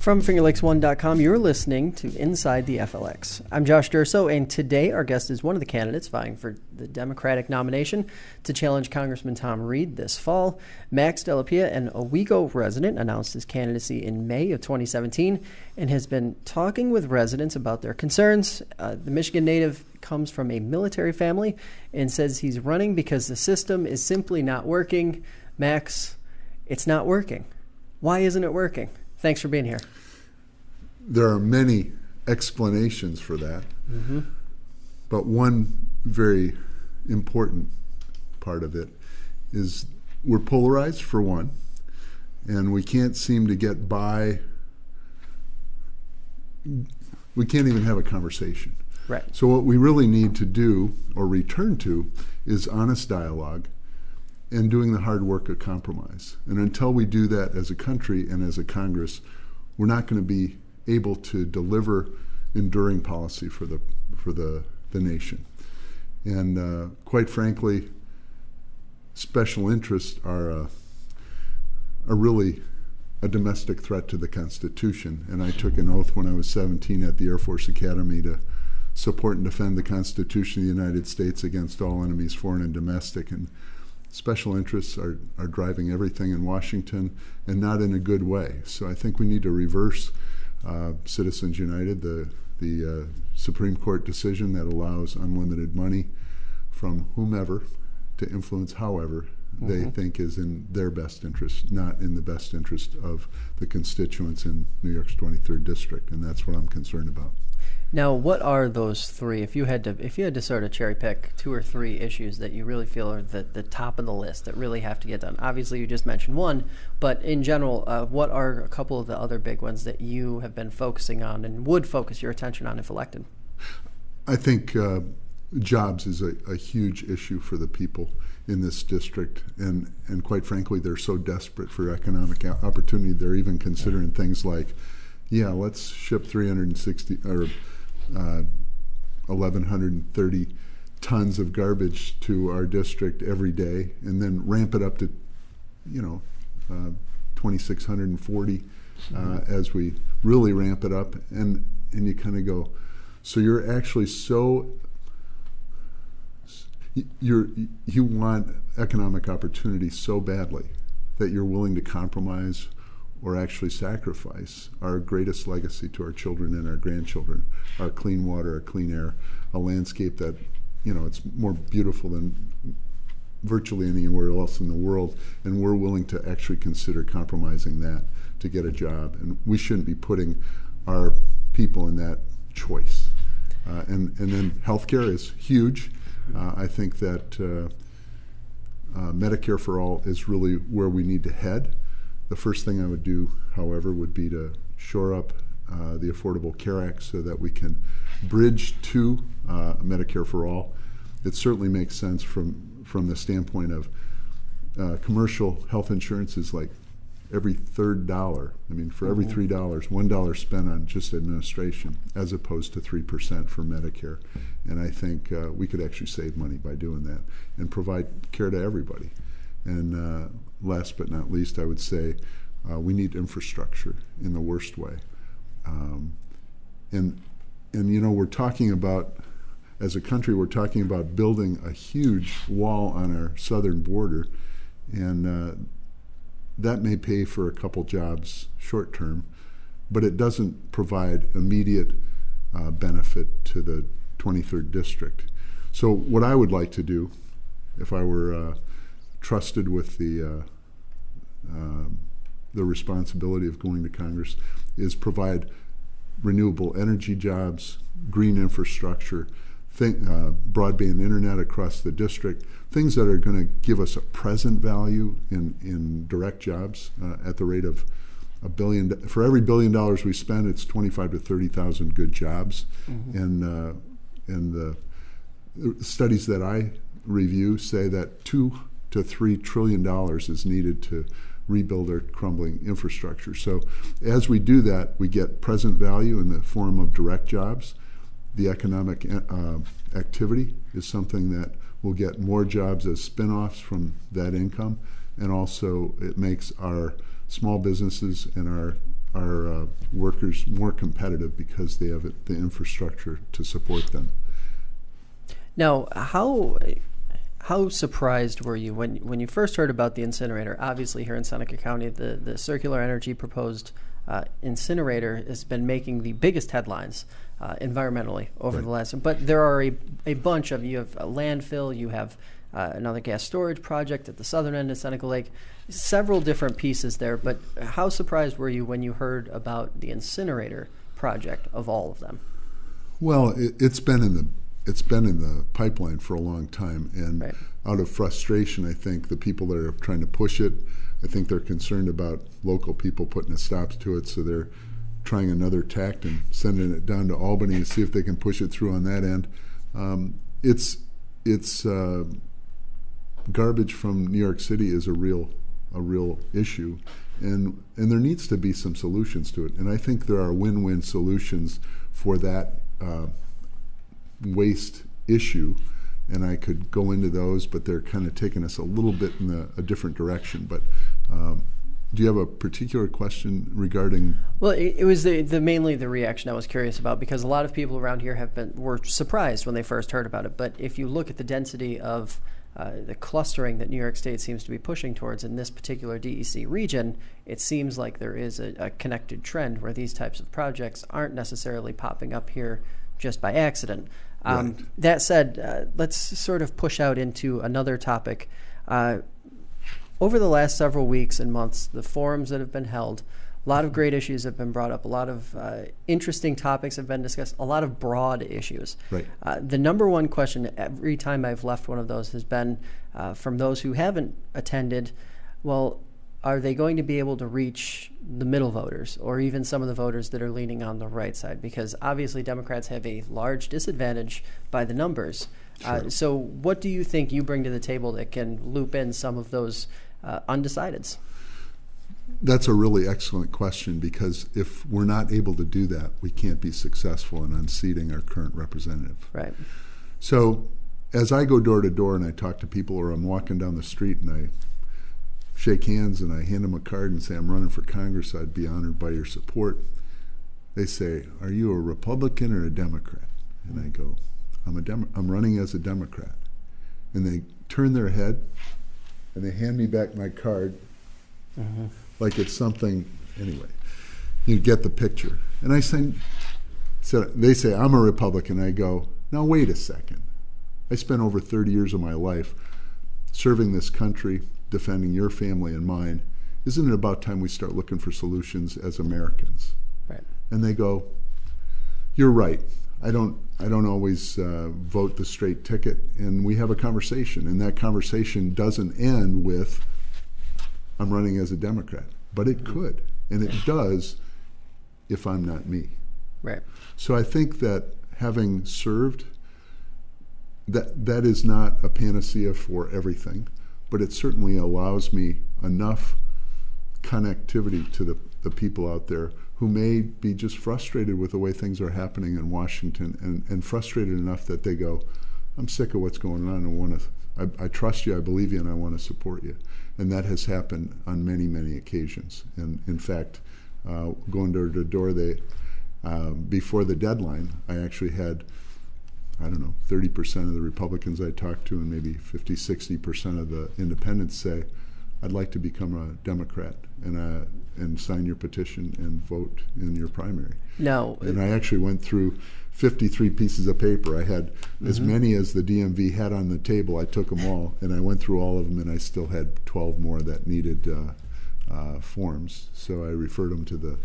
From FingerLakes1.com, you're listening to Inside the FLX. I'm Josh Durso, and today our guest is one of the candidates vying for the Democratic nomination to challenge Congressman Tom Reed this fall. Max Della Pia, an Owego resident, announced his candidacy in May of 2017 and has been talking with residents about their concerns. The Michigan native comes from a military family and says he's running because the system is simply not working. Max, it's not working. Why isn't it working? Thanks for being here. There are many explanations for that, but one very important part of it is we're polarized, for one, and we can't seem to get by. We can't even have a conversation. Right. So what we really need to do, or return to, is honest dialogue and doing the hard work of compromise. And until we do that as a country and as a Congress, we're not going to be able to deliver enduring policy for the nation. And quite frankly, special interests are really a domestic threat to the Constitution. And I took an oath when I was 17 at the Air Force Academy to support and defend the Constitution of the United States against all enemies, foreign and domestic. And special interests are driving everything in Washington, and not in a good way. So I think we need to reverse Citizens United, the Supreme Court decision that allows unlimited money from whomever to influence however they think is in their best interest, not in the best interest of the constituents in New York's 23rd District, and that's what I'm concerned about. Now, what are those three? If you had to sort of cherry pick two or three issues that you really feel are the top of the list that really have to get done. Obviously, you just mentioned one, but in general, what are a couple of the other big ones that you have been focusing on and would focus your attention on if elected? I think jobs is a huge issue for the people in this district, and quite frankly, they're so desperate for economic opportunity, they're even considering things like, let's ship 360 or 1,130 tons of garbage to our district every day, and then ramp it up to, 2,640 as we really ramp it up, and you kind of go, so you're actually you want economic opportunity so badly that you're willing to compromise or actually sacrifice our greatest legacy to our children and our grandchildren, our clean water, our clean air, a landscape that, it's more beautiful than virtually anywhere else in the world, and we're willing to actually consider compromising that to get a job. And we shouldn't be putting our people in that choice. And then healthcare is huge. I think that Medicare for all is really where we need to head. The first thing I would do, however, would be to shore up the Affordable Care Act so that we can bridge to Medicare for all. It certainly makes sense from the standpoint of commercial health insurance is like every third dollar. I mean, for every $3, $1 spent on just administration, as opposed to 3% for Medicare. And I think we could actually save money by doing that and provide care to everybody. And last but not least, I would say we need infrastructure in the worst way. And we're talking about, as a country, we're talking about building a huge wall on our southern border, and that may pay for a couple jobs short term, but it doesn't provide immediate benefit to the 23rd District. So what I would like to do, if I were trusted with the responsibility of going to Congress, is provide renewable energy jobs, green infrastructure, broadband internet across the district, things that are going to give us a present value in direct jobs at the rate of $1 billion. For every $1 billion we spend, it's 25 to 30,000 good jobs. And the studies that I review say that $2 to $3 trillion is needed to rebuild our crumbling infrastructure. So as we do that, we get present value in the form of direct jobs. The economic activity is something that will get more jobs as spin-offs from that income, and also it makes our small businesses and our workers more competitive because they have the infrastructure to support them. Now, how surprised were you when you first heard about the incinerator? Obviously, here in Seneca County, the Circular Energy proposed incinerator has been making the biggest headlines environmentally over the last. But there are a bunch of, you have a landfill, you have another gas storage project at the southern end of Seneca Lake, several different pieces there. But how surprised were you when you heard about the incinerator project of all of them? Well, it's been in the pipeline for a long time, and out of frustration, I think the people that are trying to push it, I think they're concerned about local people putting a stop to it, so they're trying another tact and sending it down to Albany to see if they can push it through on that end. It's garbage from New York City is a real issue, and there needs to be some solutions to it. And I think there are win-win solutions for that waste issue, and I could go into those, but they're kind of taking us a little bit in a different direction. But do you have a particular question regarding? Well, it was mainly the reaction I was curious about, because a lot of people around here were surprised when they first heard about it. But if you look at the density of the clustering that New York State seems to be pushing towards in this particular DEC region, it seems like there is a connected trend where these types of projects aren't necessarily popping up here just by accident. That said, let's sort of push out into another topic. Over the last several weeks and months, the forums that have been held, a lot of great issues have been brought up, a lot of interesting topics have been discussed, a lot of broad issues. The number one question every time I've left one of those has been from those who haven't attended, well, are they going to be able to reach the middle voters, or even some of the voters that are leaning on the right side? Because obviously Democrats have a large disadvantage by the numbers. So what do you think you bring to the table that can loop in some of those undecideds? That's a really excellent question, because if we're not able to do that, we can't be successful in unseating our current representative. So as I go door to door and I talk to people, or I'm walking down the street and I shake hands and I hand them a card and say, I'm running for Congress, I'd be honored by your support. They say, are you a Republican or a Democrat? And I go, I'm running as a Democrat. And they turn their head and they hand me back my card like it's something. Anyway, you get the picture. And I say, so they say, I'm a Republican. I go, now wait a second. I spent over 30 years of my life serving this country, defending your family and mine. Isn't it about time we start looking for solutions as Americans? And they go, you're right. I don't always vote the straight ticket. And we have a conversation, and that conversation doesn't end with, I'm running as a Democrat. But it could, and it does if I'm not me. So I think that having served, that is not a panacea for everything, but it certainly allows me enough connectivity to the people out there who may be just frustrated with the way things are happening in Washington, and frustrated enough that they go, I'm sick of what's going on, and I trust you, I believe you, and I want to support you. And that has happened on many, many occasions. And in fact, going door to door, before the deadline, I actually had, 30% of the Republicans I talked to and maybe 50, 60% of the independents say, I'd like to become a Democrat and sign your petition and vote in your primary. And I actually went through 53 pieces of paper. I had as many as the DMV had on the table. I took them all, and I went through all of them, and I still had 12 more that needed forms. So I referred them to the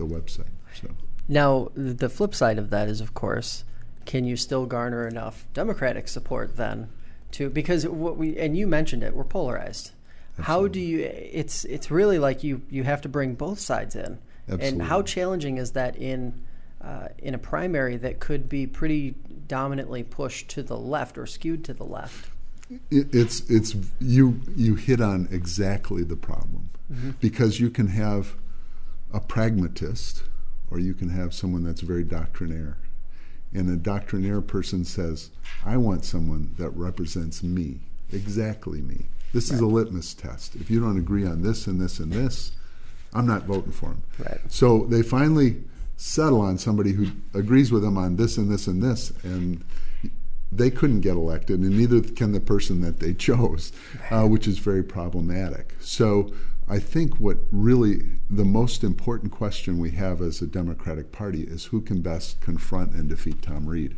website. So. Now, the flip side of that is, of course, can you still garner enough Democratic support then because and you mentioned it, we're polarized. Absolutely. How do you, it's really like you have to bring both sides in. Absolutely. And how challenging is that in a primary that could be pretty dominantly pushed to the left or skewed to the left? It's you hit on exactly the problem, because you can have a pragmatist or you can have someone that's very doctrinaire. And a doctrinaire person says, I want someone that represents me, exactly me. This is a litmus test. If you don't agree on this and this and this, I'm not voting for him. Right. So they finally settle on somebody who agrees with them on this and this and this, and they couldn't get elected, and neither can the person that they chose, which is very problematic. So I think what really the most important question we have as a Democratic Party is who can best confront and defeat Tom Reed.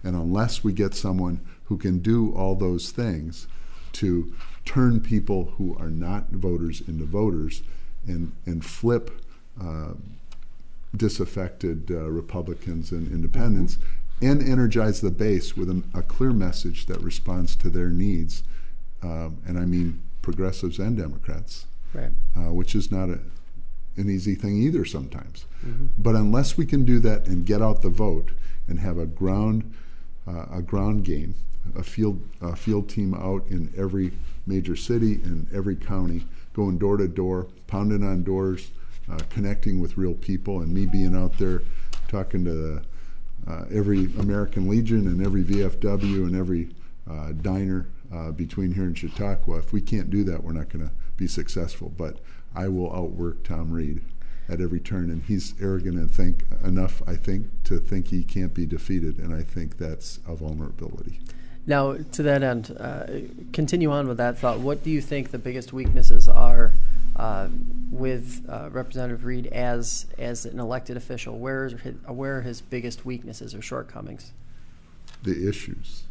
And unless we get someone who can do all those things to turn people who are not voters into voters and flip disaffected Republicans and independents, and energize the base with a clear message that responds to their needs, and I mean progressives and Democrats, right. Which is not an easy thing either sometimes. But unless we can do that and get out the vote and have a ground game, a field team out in every major city and every county, going door to door, pounding on doors, connecting with real people, and me being out there talking to every American Legion and every VFW and every diner between here and Chautauqua. If we can't do that, we're not going to be successful. But I will outwork Tom Reed at every turn, and he's arrogant and I think, to think he can't be defeated, and I think that's a vulnerability. Now, to that end, continue on with that thought. What do you think the biggest weaknesses are with Representative Reed as an elected official? Where are his biggest weaknesses or shortcomings? The issues.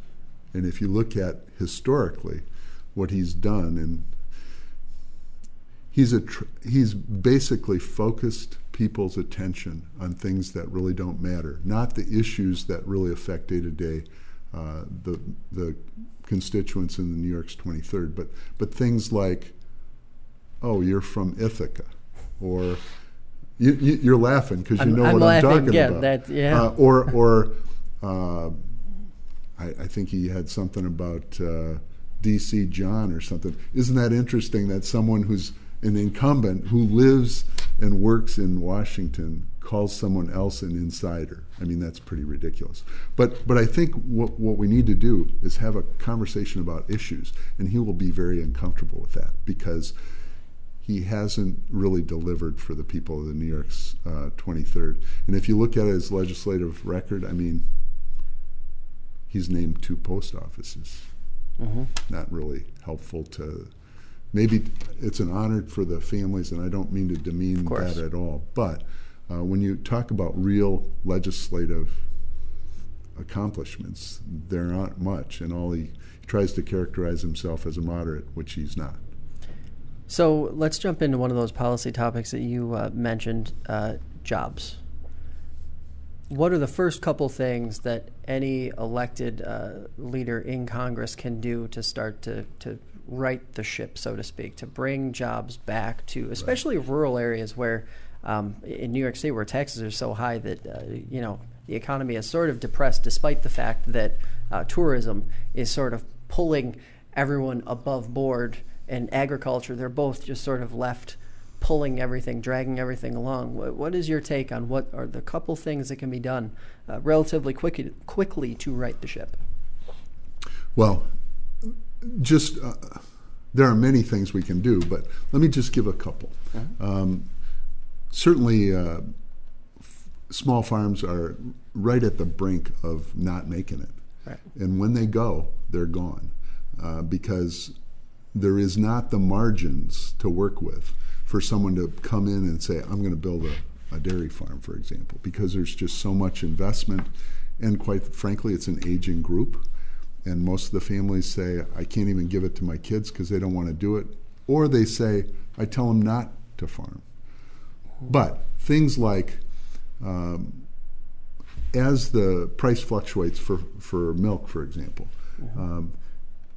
And if you look at historically what he's done, and he's basically focused people's attention on things that really don't matter, not the issues that really affect day-to-day the constituents in the New York's 23rd, but things like, oh, you're from Ithaca, or you're laughing because you know what I'm talking about. I think he had something about D.C. John or something. Isn't that interesting that someone who's an incumbent who lives and works in Washington calls someone else an insider? I mean, that's pretty ridiculous. But I think what we need to do is have a conversation about issues, and he will be very uncomfortable with that because he hasn't really delivered for the people of the New York's 23rd. And if you look at his legislative record, I mean, he's named 2 post offices. Not really helpful to, maybe it's an honor for the families, and I don't mean to demean that at all, but when you talk about real legislative accomplishments, there aren't much, and all he tries to characterize himself as a moderate, which he's not. So let's jump into one of those policy topics that you mentioned, jobs. What are the first couple things that any elected leader in Congress can do to start to right the ship, so to speak, to bring jobs back to, especially rural areas where, in New York City, where taxes are so high that, the economy is sort of depressed, despite the fact that tourism is sort of pulling everyone above board, and agriculture, they're both just sort of left pulling everything, dragging everything along. What is your take on what are the couple things that can be done relatively quickly to right the ship? Well, just there are many things we can do, but let me just give a couple. Certainly, small farms are right at the brink of not making it. Right. And when they go, they're gone because there is not the margins to work with for someone to come in and say, I'm going to build a dairy farm, for example, because there's just so much investment, and quite frankly, it's an aging group, and most of the families say, I can't even give it to my kids because they don't want to do it, or they say, I tell them not to farm. But things like, as the price fluctuates for milk, for example,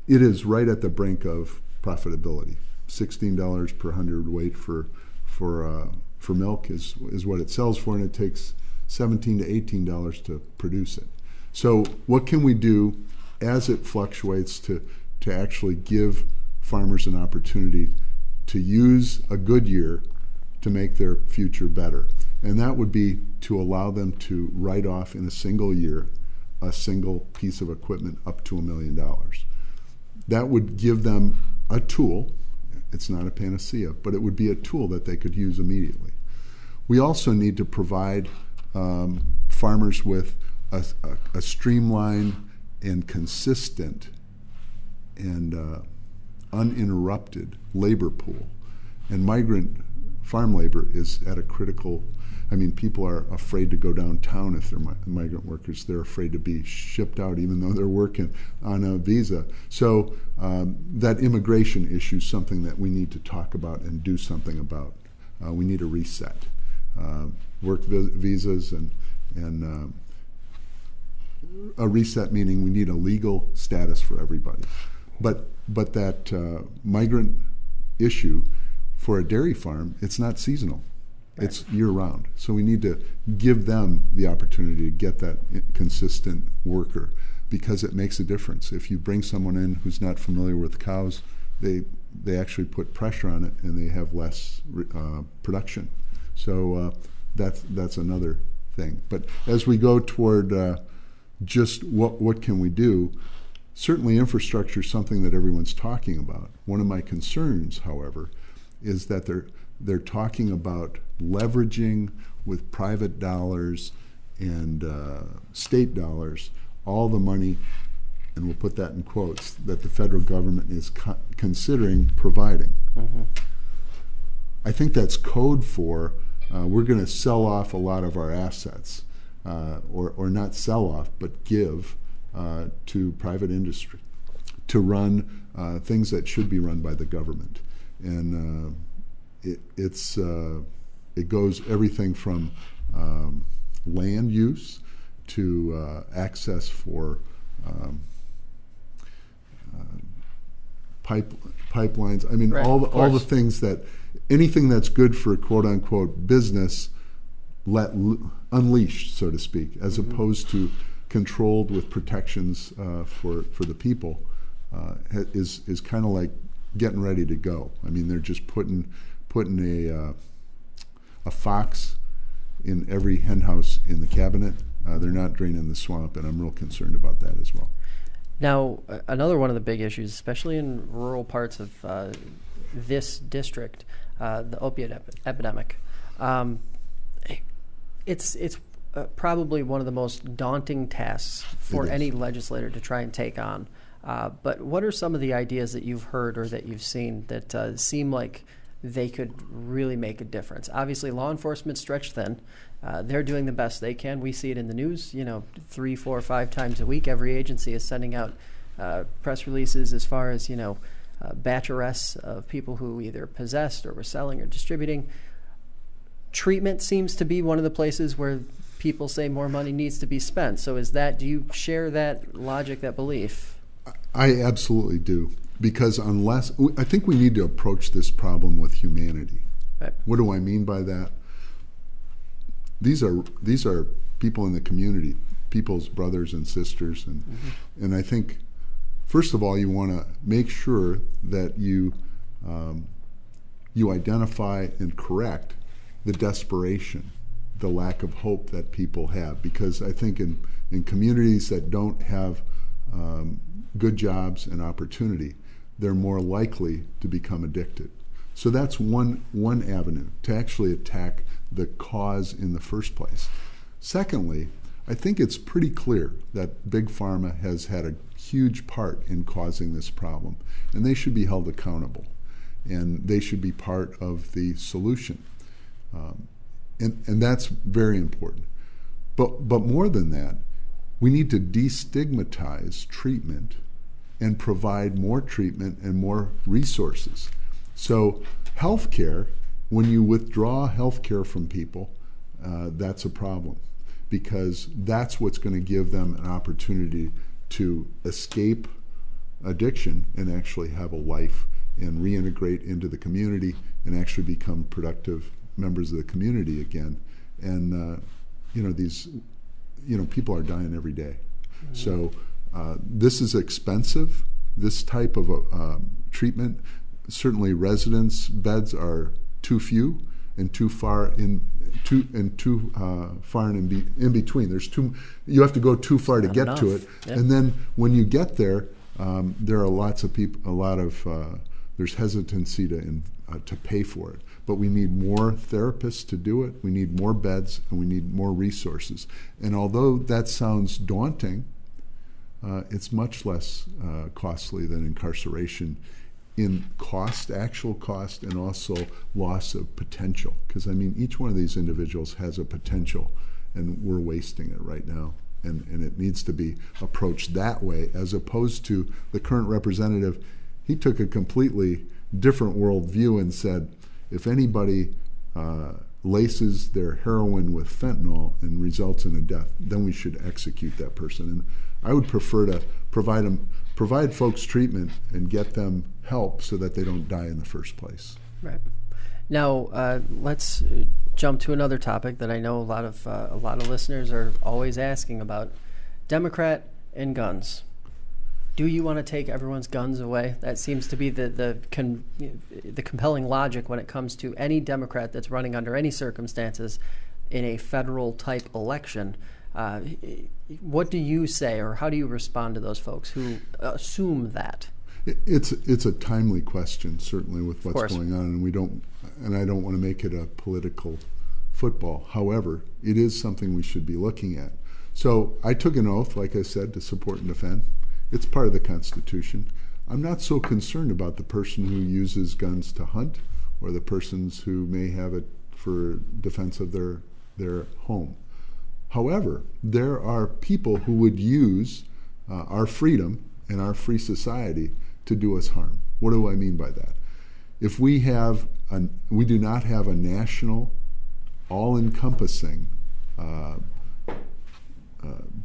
it is right at the brink of profitability. $16 per hundredweight for milk is what it sells for, and it takes $17 to $18 to produce it. So what can we do as it fluctuates to actually give farmers an opportunity to use a good year to make their future better? And that would be to allow them to write off in a single year a single piece of equipment up to $1 million. That would give them a tool, It's not a panacea, but it would be a tool that they could use immediately. We also need to provide farmers with a streamlined and consistent and uninterrupted labor pool. And migrant farm labor is at a critical, I mean, people are afraid to go downtown if they're migrant workers. They're afraid to be shipped out even though they're working on a visa. So that immigration issue is something that we need to talk about and do something about. We need a reset. Work visas and a reset meaning we need a legal status for everybody. But that migrant issue for a dairy farm, it's not seasonal. Right. It's year-round. So we need to give them the opportunity to get that consistent worker because it makes a difference. If you bring someone in who's not familiar with cows, they actually put pressure on it and they have less production. So that's another thing. But as we go toward just what can we do, certainly infrastructure is something that everyone's talking about. One of my concerns, however, is that they're talking about leveraging with private dollars and state dollars all the money, and we'll put that in quotes, that the federal government is considering providing. Mm-hmm. I think that's code for we're going to sell off a lot of our assets, or not sell off, but give to private industry to run things that should be run by the government. And it goes everything from land use to access for pipelines. I mean, right, all the things that, anything that's good for quote unquote business, unleashed, so to speak, as mm-hmm. opposed to controlled with protections for the people, is kind of like getting ready to go. I mean, they're just putting a fox in every hen house in the cabinet. They're not draining the swamp, and I'm real concerned about that as well. Now, another one of the big issues, especially in rural parts of this district, the opioid epidemic. It's probably one of the most daunting tasks for any legislator to try and take on. But what are some of the ideas that you've heard or that you've seen that seem like they could really make a difference? Obviously, law enforcement's stretched thin. They're doing the best they can. We see it in the news, 3, 4, 5 times a week. Every agency is sending out press releases as far as, batch arrests of people who either possessed or were selling or distributing. Treatment seems to be one of the places where people say more money needs to be spent. So do you share that logic, that belief? I absolutely do. Because I think we need to approach this problem with humanity. Right. What do I mean by that? These are people in the community, people's brothers and sisters, and mm-hmm. and I think, first of all, you want to make sure that you identify and correct the desperation, the lack of hope that people have, because I think in communities that don't have good jobs and opportunity, they're more likely to become addicted. So that's one avenue to actually attack the cause in the first place. Secondly, I think it's pretty clear that Big Pharma has had a huge part in causing this problem, and they should be held accountable, and they should be part of the solution. And that's very important. But more than that, we need to destigmatize treatment and provide more treatment and more resources. So healthcare, when you withdraw healthcare from people, that's a problem, because that's what's going to give them an opportunity to escape addiction and actually have a life and reintegrate into the community and actually become productive members of the community again. And people are dying every day. Mm-hmm. So this is expensive, this type of treatment. Certainly residence beds are too few and too far in between. You have to go too far to get to it. Yep. And then when you get there, there are lots of people, a lot of there's hesitancy to pay for it. But we need more therapists to do it, we need more beds, and we need more resources. And although that sounds daunting, it's much less costly than incarceration in cost, actual cost, and also loss of potential. Because, I mean, each one of these individuals has a potential, and we're wasting it right now. And it needs to be approached that way, as opposed to the current representative. He took a completely different worldview and said, if anybody laces their heroin with fentanyl and results in a death, then we should execute that person. And I would prefer to provide folks treatment and get them help so that they don't die in the first place. Right. Now, let's jump to another topic that I know a lot of listeners are always asking about: Democrat and guns. Do you want to take everyone's guns away? That seems to be the compelling logic when it comes to any Democrat that's running under any circumstances in a federal type election. What do you say, or how do you respond to those folks who assume that? It's a timely question, certainly, with what's going on, and I don't want to make it a political football. However, it is something we should be looking at. So I took an oath, like I said, to support and defend. It's part of the Constitution. I'm not so concerned about the person who uses guns to hunt, or the persons who may have it for defense of their home. However, there are people who would use our freedom and our free society to do us harm. What do I mean by that? If we do not have a national, all-encompassing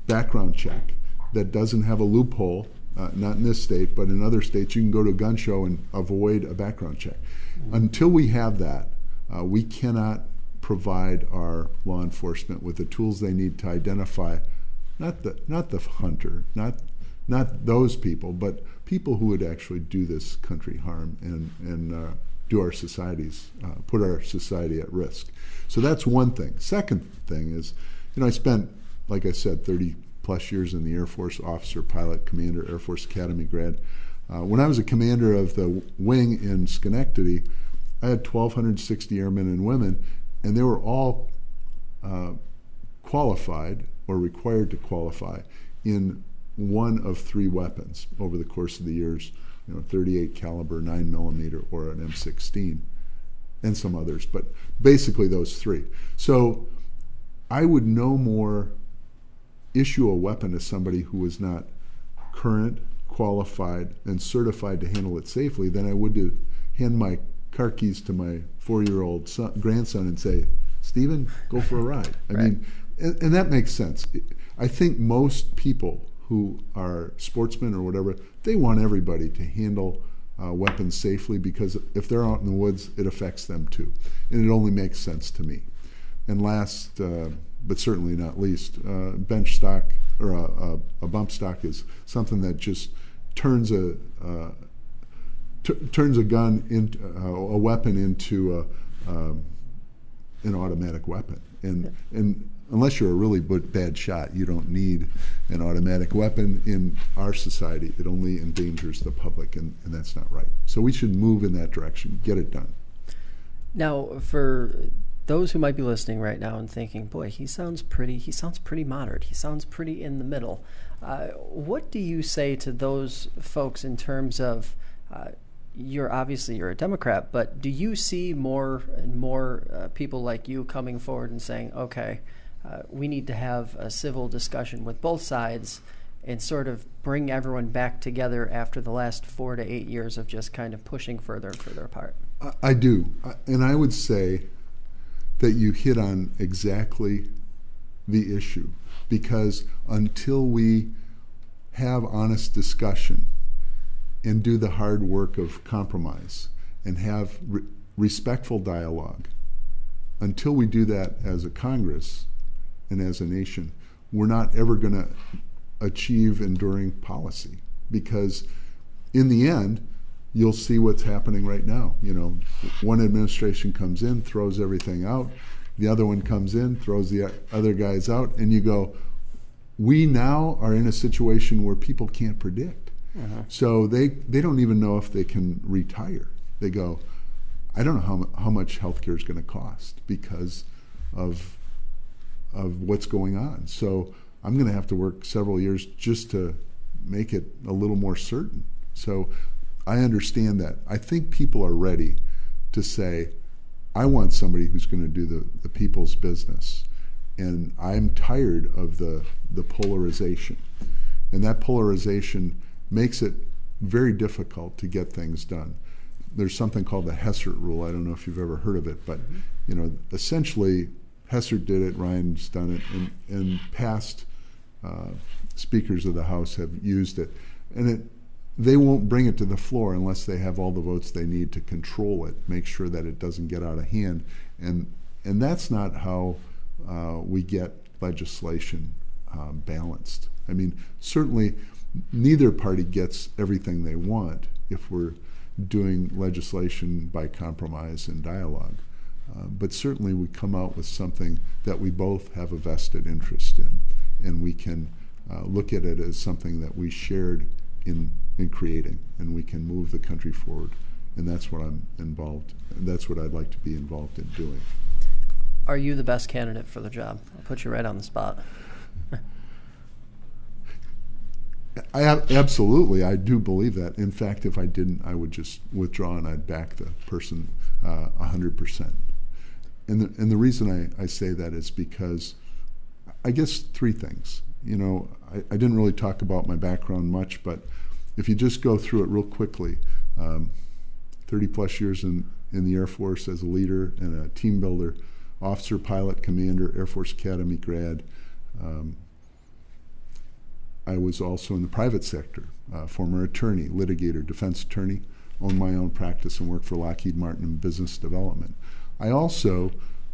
background check that doesn't have a loophole, not in this state, but in other states, you can go to a gun show and avoid a background check. Until we have that, we cannot provide our law enforcement with the tools they need to identify not the hunter, not those people, but people who would actually do this country harm and do our societies, put our society at risk. So that's one thing. Second thing is, I spent, like I said, 30 plus years in the Air Force, officer, pilot, commander, Air Force Academy grad. When I was a commander of the wing in Schenectady, I had 1,260 airmen and women, and they were all qualified or required to qualify in one of three weapons over the course of the years, 38 caliber, 9mm, or an M16, and some others, but basically those three. So I would no more issue a weapon to somebody who was not current, qualified, and certified to handle it safely than I would to hand my car keys to my 4-year-old grandson and say, Stephen, go for a ride. I mean, and that makes sense. I think most people who are sportsmen or whatever, they want everybody to handle weapons safely, because if they're out in the woods, it affects them too. And it only makes sense to me. And last, but certainly not least, bench stock or a bump stock is something that just turns a gun into a weapon into an automatic weapon. And unless you're a really bad shot, you don't need an automatic weapon in our society. It only endangers the public, and that's not right. So we should move in that direction, get it done. Now, for those who might be listening right now and thinking, boy, he sounds pretty moderate. He sounds pretty in the middle. What do you say to those folks in terms of, you're a Democrat, but do you see more and more people like you coming forward and saying, okay, we need to have a civil discussion with both sides and sort of bring everyone back together after the last 4 to 8 years of just kind of pushing further and further apart? I do. And I would say that you hit on exactly the issue, because until we have honest discussion and do the hard work of compromise and have respectful dialogue, until we do that as a Congress and as a nation, we're not ever going to achieve enduring policy. Because in the end, you'll see what's happening right now. One administration comes in, throws everything out. The other one comes in, throws the other guys out, and you go, we now are in a situation where people can't predict. So they don't even know if they can retire. They go, I don't know how much healthcare is going to cost because of what's going on. So I'm going to have to work several years just to make it a little more certain. So I understand that. I think people are ready to say, I want somebody who's going to do the people's business. And I'm tired of the polarization. And that polarization makes it very difficult to get things done. There's something called the Hessert Rule. I don't know if you've ever heard of it, but essentially Hessert did it, Ryan's done it, and past speakers of the House have used it. And they won't bring it to the floor unless they have all the votes they need to control it, make sure that it doesn't get out of hand. And that's not how we get legislation balanced. I mean, certainly neither party gets everything they want if we're doing legislation by compromise and dialogue. But certainly we come out with something that we both have a vested interest in, and we can look at it as something that we shared in creating, and we can move the country forward. And that's what I'm involved, and that's what I'd like to be involved in doing. Are you the best candidate for the job? I'll put you right on the spot. Absolutely, I do believe that. In fact, if I didn't, I would just withdraw and I'd back the person 100%. And the reason I say that is because I guess three things. I didn't really talk about my background much, but if you just go through it real quickly, 30 plus years in the Air Force as a leader and a team builder, officer, pilot, commander, Air Force Academy grad. I was also in the private sector, former attorney, litigator, defense attorney, owned my own practice and worked for Lockheed Martin in business development. I also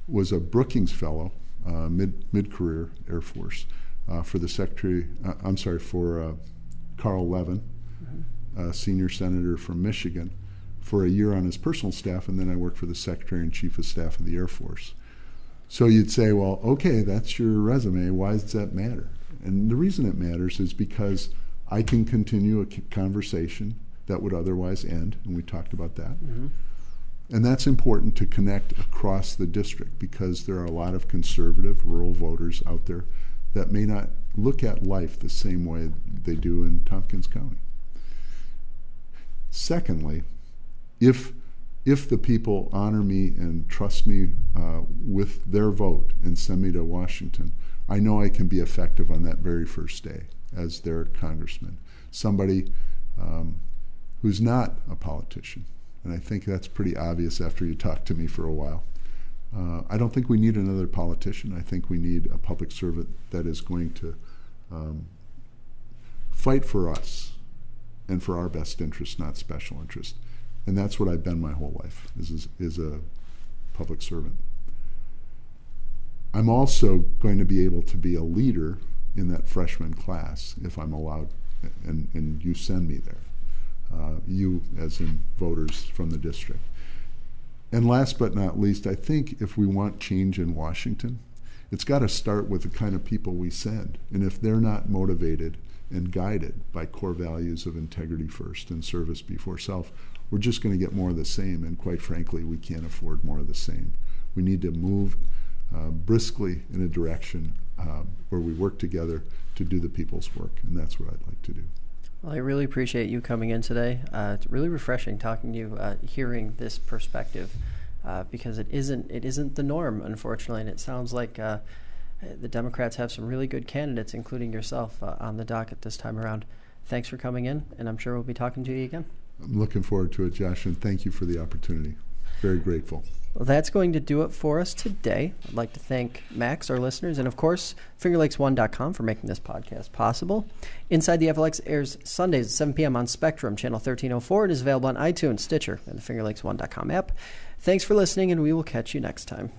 was a Brookings Fellow, mid-career Air Force, for Carl Levin, senior senator from Michigan, for a year on his personal staff, and then I worked for the Secretary and Chief of Staff of the Air Force. So you'd say, well, okay, that's your resume. Why does that matter? And the reason it matters is because I can continue a conversation that would otherwise end, and we talked about that. And that's important to connect across the district because there are a lot of conservative rural voters out there that may not look at life the same way they do in Tompkins County. Secondly, if the people honor me and trust me with their vote and send me to Washington, I know I can be effective on that very first day as their congressman. Somebody who's not a politician. And I think that's pretty obvious after you talk to me for a while. I don't think we need another politician. I think we need a public servant that is going to fight for us and for our best interest, not special interest. And that's what I've been my whole life, is a public servant. I'm also going to be able to be a leader in that freshman class if I'm allowed, and you send me there, you as in voters from the district. And last but not least, I think if we want change in Washington, it's got to start with the kind of people we send. And if they're not motivated and guided by core values of integrity first and service before self, we're just going to get more of the same. And quite frankly, we can't afford more of the same. We need to move briskly in a direction where we work together to do the people's work. And that's what I'd like to do. Well, I really appreciate you coming in today. It's really refreshing talking to you, hearing this perspective, because it isn't the norm, unfortunately, and it sounds like the Democrats have some really good candidates, including yourself, on the docket this time around. Thanks for coming in, and I'm sure we'll be talking to you again. I'm looking forward to it, Josh, and thank you for the opportunity. Very grateful. Well, that's going to do it for us today. I'd like to thank Max, our listeners, and of course, FingerLakes1.com for making this podcast possible. Inside the FLX airs Sundays at 7 p.m. on Spectrum, channel 1304. It is available on iTunes, Stitcher, and the FingerLakes1.com app. Thanks for listening, and we will catch you next time.